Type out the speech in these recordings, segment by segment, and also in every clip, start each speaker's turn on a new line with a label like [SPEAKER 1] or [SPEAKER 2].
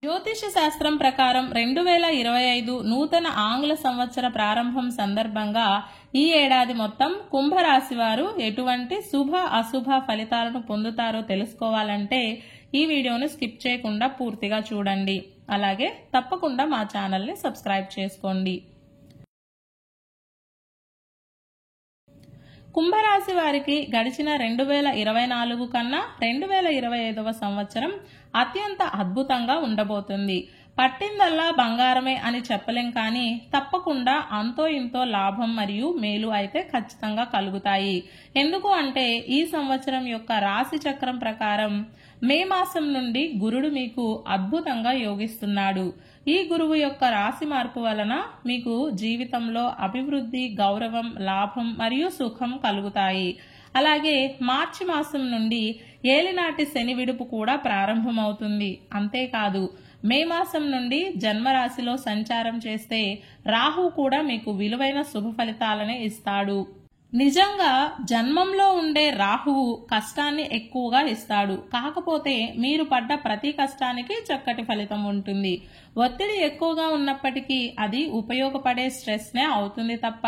[SPEAKER 1] జ్యోతిష శాస్త్రం ప్రకారం 2025 నూతన ఆంగ్ల సంవత్సర ప్రారంభం సందర్భంగా ఈ ఏడాది మొత్తం కుంభరాశి వారు ఎటువంటి శుభ అశుభ ఫలితాలను పొందుతారో తెలుసుకోవాలంటే ఈ వీడియోను స్కిప్ చేయకుండా పూర్తిగా చూడండి. అలాగే తప్పకుండా మా ఛానల్ని సబ్స్క్రైబ్ చేసుకోండి. కుంభరాశి వారికి గడిచిన 2024 కన్నా 2025వ సంవత్సరం అత్యంత అద్భుతంగా ఉండబోతుంది. పట్టిందల్లా బంగారమే అని చెప్పలేం, కానీ తప్పకుండా అంతో ఇంతో లాభం మరియు మేలు అయితే ఖచ్చితంగా కలుగుతాయి. ఎందుకు అంటే ఈ సంవత్సరం యొక్క రాశి చక్రం ప్రకారం మే మాసం నుండి గురుడు మీకు అద్భుతంగా యోగిస్తున్నాడు. ఈ గురువు యొక్క రాశి మార్పు వలన మీకు జీవితంలో అభివృద్ధి, గౌరవం, లాభం మరియు సుఖం కలుగుతాయి. అలాగే మార్చి మాసం నుండి ఏలినాటి శని విడుపు కూడా ప్రారంభమవుతుంది. అంతేకాదు మే మాసం నుండి జన్మరాశిలో సంచారం చేస్తే రాహు కూడా మీకు విలువైన శుభ ఫలితాలనే ఇస్తాడు. నిజంగా జన్మంలో ఉండే రాహువు కష్టాన్ని ఎక్కువగా ఇస్తాడు. కాకపోతే మీరు పడ్డ ప్రతి కష్టానికి చక్కటి ఫలితం ఉంటుంది. ఒత్తిడి ఎక్కువగా ఉన్నప్పటికీ అది ఉపయోగపడే స్ట్రెస్నే అవుతుంది తప్ప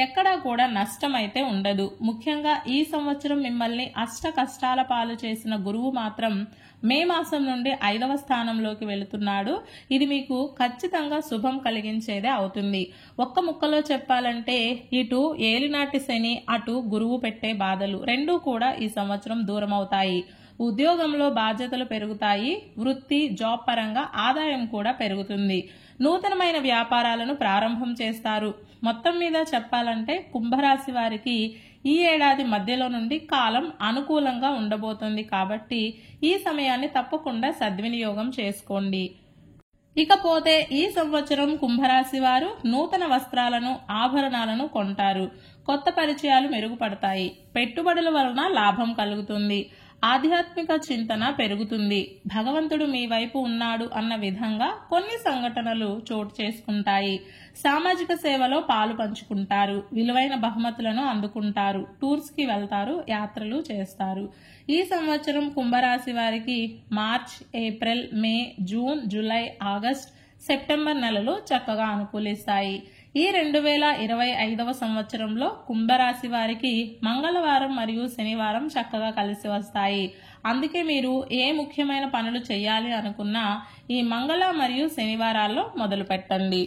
[SPEAKER 1] ఎక్కడా కూడా నష్టం అయితే ఉండదు. ముఖ్యంగా ఈ సంవత్సరం మిమ్మల్ని అష్ట కష్టాల పాలు చేసిన గురువు మాత్రం మే మాసం నుండి 5వ స్థానంలోకి వెళుతున్నాడు. ఇది మీకు ఖచ్చితంగా శుభం కలిగించేదే అవుతుంది. ఒక్క ముక్కలో చెప్పాలంటే ఇటు ఏలినాటి శని, అటు గురువు పెట్టే బాధలు రెండూ కూడా ఈ సంవత్సరం దూరం అవుతాయి. ఉద్యోగంలో బాధ్యతలు పెరుగుతాయి. వృత్తి, జాబ్ పరంగా ఆదాయం కూడా పెరుగుతుంది. నూతనమైన వ్యాపారాలను ప్రారంభం చేస్తారు. మొత్తం మీద చెప్పాలంటే కుంభరాశి వారికి ఈ ఏడాది మధ్యలో నుండి కాలం అనుకూలంగా ఉండబోతుంది. కాబట్టి ఈ సమయాన్ని తప్పకుండా సద్వినియోగం చేసుకోండి. ఇకపోతే ఈ సంవత్సరం కుంభరాశి వారు నూతన వస్త్రాలను, ఆభరణాలను కొంటారు. కొత్త పరిచయాలు మెరుగుపడతాయి. పెట్టుబడుల వలన లాభం కలుగుతుంది. ఆధ్యాత్మిక చింతన పెరుగుతుంది. భగవంతుడు మీ వైపు ఉన్నాడు అన్న విధంగా కొన్ని సంఘటనలు చోటు చేసుకుంటాయి. సామాజిక సేవలో పాలు పంచుకుంటారు. విలువైన బహుమతులను అందుకుంటారు. టూర్స్ కి వెళ్తారు. యాత్రలు చేస్తారు. ఈ సంవత్సరం కుంభరాశి వారికి మార్చ్, ఏప్రిల్, మే, జూన్, జూలై, ఆగస్ట్, సెప్టెంబర్ నెలలు చక్కగా అనుకూలిస్తాయి. ఈ 2025వ సంవత్సరంలో కుంభరాశి వారికి మంగళవారం మరియు శనివారం చక్కగా కలిసి వస్తాయి. అందుకే మీరు ఏ ముఖ్యమైన పనులు చేయాలి అనుకున్నా ఈ మంగళ మరియు శనివారాల్లో మొదలు పెట్టండి.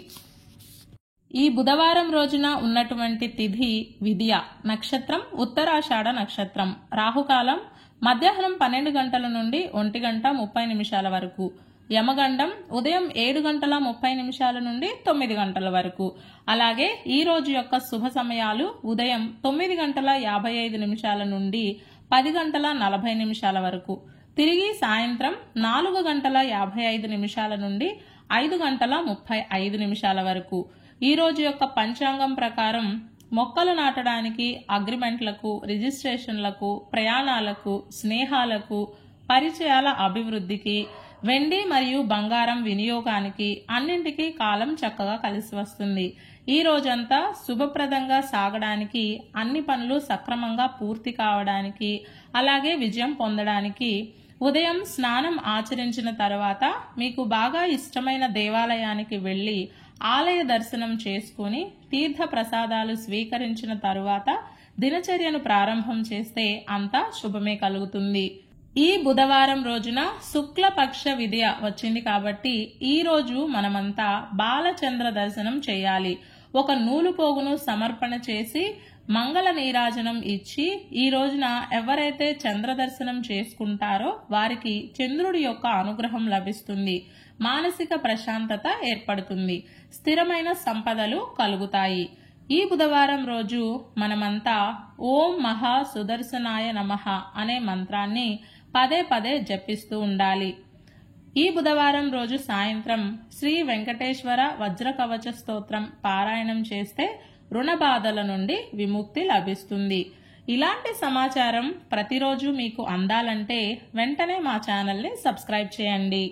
[SPEAKER 1] ఈ బుధవారం రోజున ఉన్నటువంటి తిథి విద్య, నక్షత్రం ఉత్తరాషాఢ నక్షత్రం, రాహుకాలం మధ్యాహ్నం 12 గంటల నుండి 1 గంట 30 నిమిషాల వరకు, యమగండం ఉదయం 7 గంటల 30 నిమిషాల నుండి 9 గంటల వరకు. అలాగే ఈ రోజు యొక్క శుభ సమయాలు ఉదయం 9 గంటల 55 నిమిషాల నుండి 10 గంటల 40 నిమిషాల వరకు, తిరిగి సాయంత్రం 4 గంటల 55 నిమిషాల నుండి 5 గంటల 35 నిమిషాల వరకు. ఈ రోజు యొక్క పంచాంగం ప్రకారం మొక్కలు నాటడానికి, అగ్రిమెంట్లకు, రిజిస్ట్రేషన్లకు, ప్రయాణాలకు, స్నేహాలకు, పరిచయాల అభివృద్ధికి, వెండి మరియు బంగారం వినియోగానికి అన్నింటికీ కాలం చక్కగా కలిసి వస్తుంది. ఈ రోజంతా శుభప్రదంగా సాగడానికి, అన్ని పనులు సక్రమంగా పూర్తి కావడానికి, అలాగే విజయం పొందడానికి ఉదయం స్నానం ఆచరించిన తర్వాత మీకు బాగా ఇష్టమైన దేవాలయానికి వెళ్లి ఆలయ దర్శనం చేసుకుని తీర్థ ప్రసాదాలు స్వీకరించిన తరువాత దినచర్యను ప్రారంభం చేస్తే అంతా శుభమే కలుగుతుంది. ఈ బుధవారం రోజున శుక్లపక్ష విద్య వచ్చింది కాబట్టి ఈ రోజు మనమంతా బాలచంద్ర దర్శనం చేయాలి. ఒక నూలు పోగును సమర్పణ చేసి మంగళ నీరాజనం ఇచ్చి ఈ రోజున ఎవరైతే చంద్ర దర్శనం చేసుకుంటారో వారికి చంద్రుడి యొక్క అనుగ్రహం లభిస్తుంది. మానసిక ప్రశాంతత ఏర్పడుతుంది. స్థిరమైన సంపదలు కలుగుతాయి. ఈ బుధవారం రోజు మనమంతా ఓం మహా సుదర్శనాయ నమః అనే మంత్రాన్ని పదే పదే జపిస్తూ ఉండాలి. ఈ బుధవారం రోజు సాయంత్రం శ్రీ వెంకటేశ్వర వజ్ర కవచ స్తోత్రం పారాయణం చేస్తే రుణ బాధల నుండి విముక్తి లభిస్తుంది. ఇలాంటి సమాచారం ప్రతిరోజు మీకు అందాలంటే వెంటనే మా ఛానల్ని సబ్స్క్రైబ్ చేయండి.